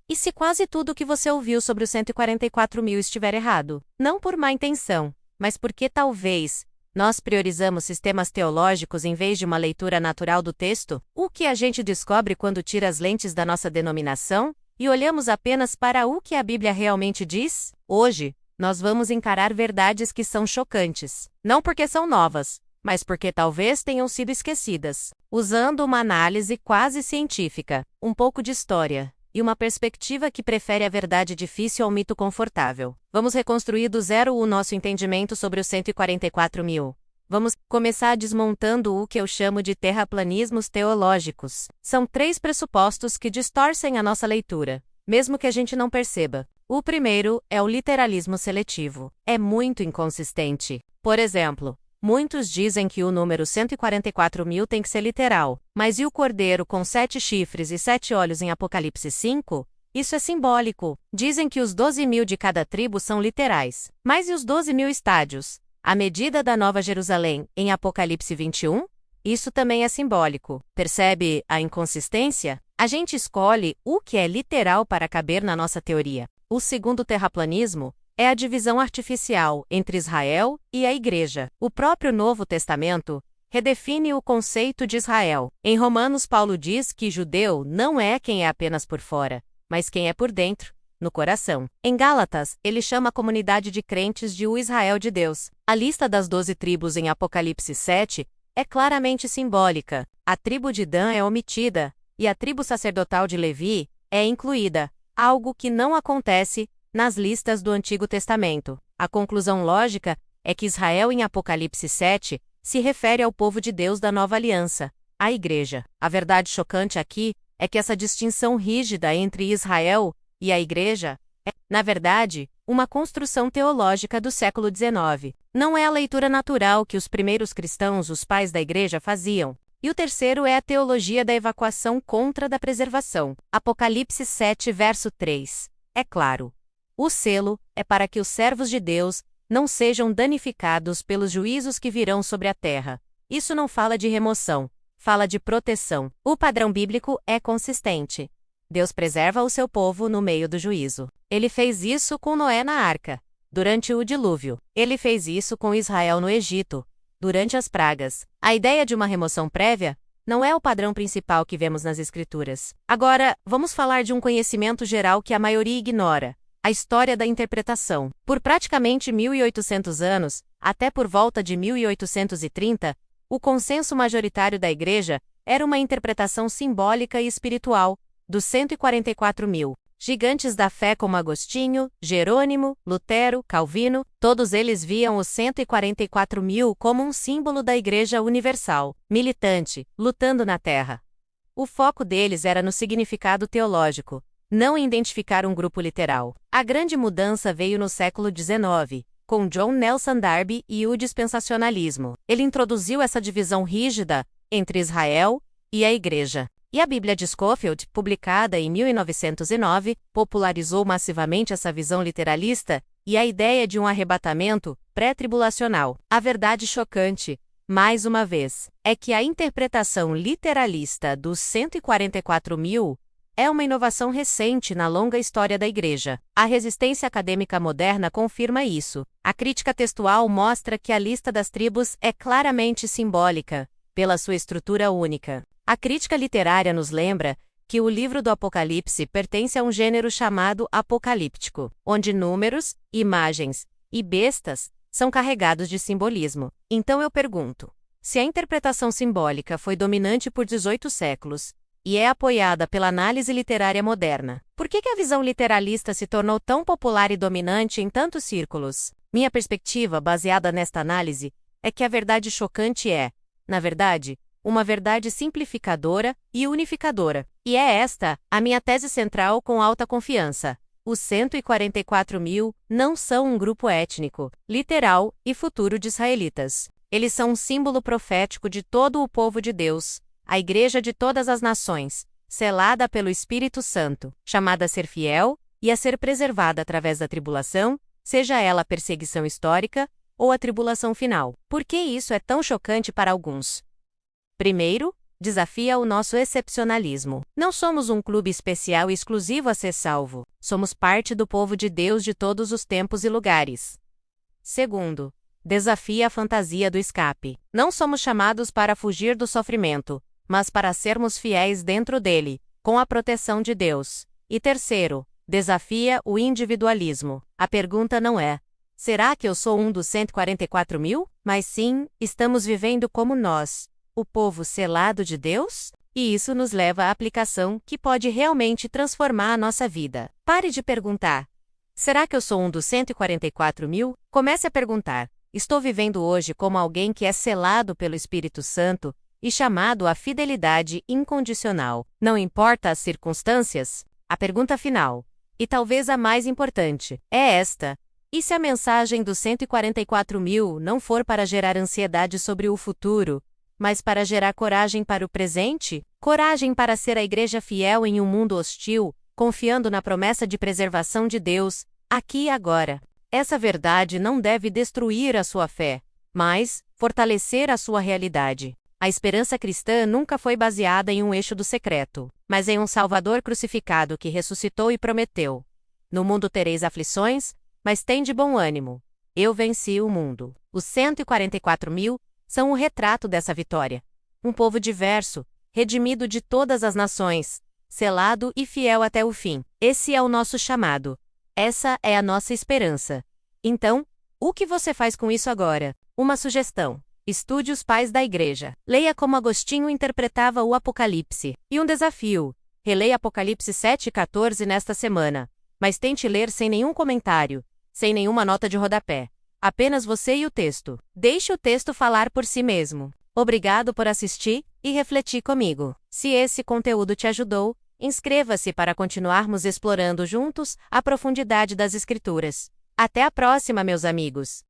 E se quase tudo o que você ouviu sobre os 144 mil estiver errado? Não por má intenção, mas porque talvez nós priorizamos sistemas teológicos em vez de uma leitura natural do texto? O que a gente descobre quando tira as lentes da nossa denominação e olhamos apenas para o que a Bíblia realmente diz? Hoje, nós vamos encarar verdades que são chocantes, não porque são novas, mas porque talvez tenham sido esquecidas. Usando uma análise quase científica, um pouco de história e uma perspectiva que prefere a verdade difícil ao mito confortável, vamos reconstruir do zero o nosso entendimento sobre os 144 mil. Vamos começar desmontando o que eu chamo de terraplanismos teológicos. São 3 pressupostos que distorcem a nossa leitura, mesmo que a gente não perceba. O primeiro é o literalismo seletivo. É muito inconsistente. Por exemplo, muitos dizem que o número 144 mil tem que ser literal, mas e o cordeiro com 7 chifres e 7 olhos em Apocalipse 5? Isso é simbólico. Dizem que os 12 mil de cada tribo são literais. Mas e os 12 mil estádios? A medida da Nova Jerusalém, em Apocalipse 21? Isso também é simbólico. Percebe a inconsistência? A gente escolhe o que é literal para caber na nossa teoria. O segundo terraplanismo é a divisão artificial entre Israel e a Igreja. O próprio Novo Testamento redefine o conceito de Israel. Em Romanos, Paulo diz que judeu não é quem é apenas por fora, mas quem é por dentro, no coração. Em Gálatas, ele chama a comunidade de crentes de o Israel de Deus. A lista das 12 tribos em Apocalipse 7 é claramente simbólica. A tribo de Dan é omitida, e a tribo sacerdotal de Levi é incluída, algo que não acontece nas listas do Antigo Testamento. A conclusão lógica é que Israel em Apocalipse 7 se refere ao povo de Deus da Nova Aliança, a Igreja. A verdade chocante aqui é que essa distinção rígida entre Israel e a Igreja é, na verdade, uma construção teológica do século XIX. Não é a leitura natural que os primeiros cristãos, os pais da Igreja, faziam. E o terceiro é a teologia da evacuação contra da preservação. Apocalipse 7, verso 3. É claro. O selo é para que os servos de Deus não sejam danificados pelos juízos que virão sobre a terra. Isso não fala de remoção, fala de proteção. O padrão bíblico é consistente. Deus preserva o seu povo no meio do juízo. Ele fez isso com Noé na arca, durante o dilúvio. Ele fez isso com Israel no Egito, durante as pragas. A ideia de uma remoção prévia não é o padrão principal que vemos nas Escrituras. Agora, vamos falar de um conhecimento geral que a maioria ignora: a história da interpretação. Por praticamente 1800 anos, até por volta de 1830, o consenso majoritário da Igreja era uma interpretação simbólica e espiritual dos 144 mil. Gigantes da fé como Agostinho, Jerônimo, Lutero, Calvino, todos eles viam os 144 mil como um símbolo da Igreja Universal, militante, lutando na Terra. O foco deles era no significado teológico, não em identificar um grupo literal. A grande mudança veio no século XIX, com John Nelson Darby e o dispensacionalismo. Ele introduziu essa divisão rígida entre Israel e a Igreja. E a Bíblia de Scofield, publicada em 1909, popularizou massivamente essa visão literalista e a ideia de um arrebatamento pré-tribulacional. A verdade chocante, mais uma vez, é que a interpretação literalista dos 144 mil é uma inovação recente na longa história da Igreja. A resistência acadêmica moderna confirma isso. A crítica textual mostra que a lista das tribos é claramente simbólica, pela sua estrutura única. A crítica literária nos lembra que o livro do Apocalipse pertence a um gênero chamado apocalíptico, onde números, imagens e bestas são carregados de simbolismo. Então eu pergunto, se a interpretação simbólica foi dominante por 18 séculos e é apoiada pela análise literária moderna, por que a visão literalista se tornou tão popular e dominante em tantos círculos? Minha perspectiva, baseada nesta análise, é que a verdade chocante é, na verdade, uma verdade simplificadora e unificadora. E é esta a minha tese central com alta confiança. Os 144 mil não são um grupo étnico, literal e futuro de israelitas. Eles são um símbolo profético de todo o povo de Deus, a Igreja de todas as nações, selada pelo Espírito Santo, chamada a ser fiel e a ser preservada através da tribulação, seja ela a perseguição histórica ou a tribulação final. Por que isso é tão chocante para alguns? Primeiro, desafia o nosso excepcionalismo. Não somos um clube especial e exclusivo a ser salvo. Somos parte do povo de Deus de todos os tempos e lugares. Segundo, desafia a fantasia do escape. Não somos chamados para fugir do sofrimento, mas para sermos fiéis dentro dele, com a proteção de Deus. E terceiro, desafia o individualismo. A pergunta não é: será que eu sou um dos 144 mil? Mas sim, estamos vivendo como nós, o povo selado de Deus? E isso nos leva à aplicação que pode realmente transformar a nossa vida. Pare de perguntar: será que eu sou um dos 144 mil? Comece a perguntar: estou vivendo hoje como alguém que é selado pelo Espírito Santo e chamado à fidelidade incondicional? Não importa as circunstâncias? A pergunta final, e talvez a mais importante, é esta: e se a mensagem dos 144 mil não for para gerar ansiedade sobre o futuro, mas para gerar coragem para o presente? Coragem para ser a igreja fiel em um mundo hostil, confiando na promessa de preservação de Deus, aqui e agora. Essa verdade não deve destruir a sua fé, mas fortalecer a sua realidade. A esperança cristã nunca foi baseada em um eixo do secreto, mas em um Salvador crucificado que ressuscitou e prometeu: no mundo tereis aflições, mas tende bom ânimo. Eu venci o mundo. Os 144 mil são o retrato dessa vitória. Um povo diverso, redimido de todas as nações, selado e fiel até o fim. Esse é o nosso chamado. Essa é a nossa esperança. Então, o que você faz com isso agora? Uma sugestão: estude os pais da igreja. Leia como Agostinho interpretava o Apocalipse. E um desafio: releia Apocalipse 7:14 nesta semana. Mas tente ler sem nenhum comentário, sem nenhuma nota de rodapé. Apenas você e o texto. Deixe o texto falar por si mesmo. Obrigado por assistir e refletir comigo. Se esse conteúdo te ajudou, inscreva-se para continuarmos explorando juntos a profundidade das Escrituras. Até a próxima, meus amigos!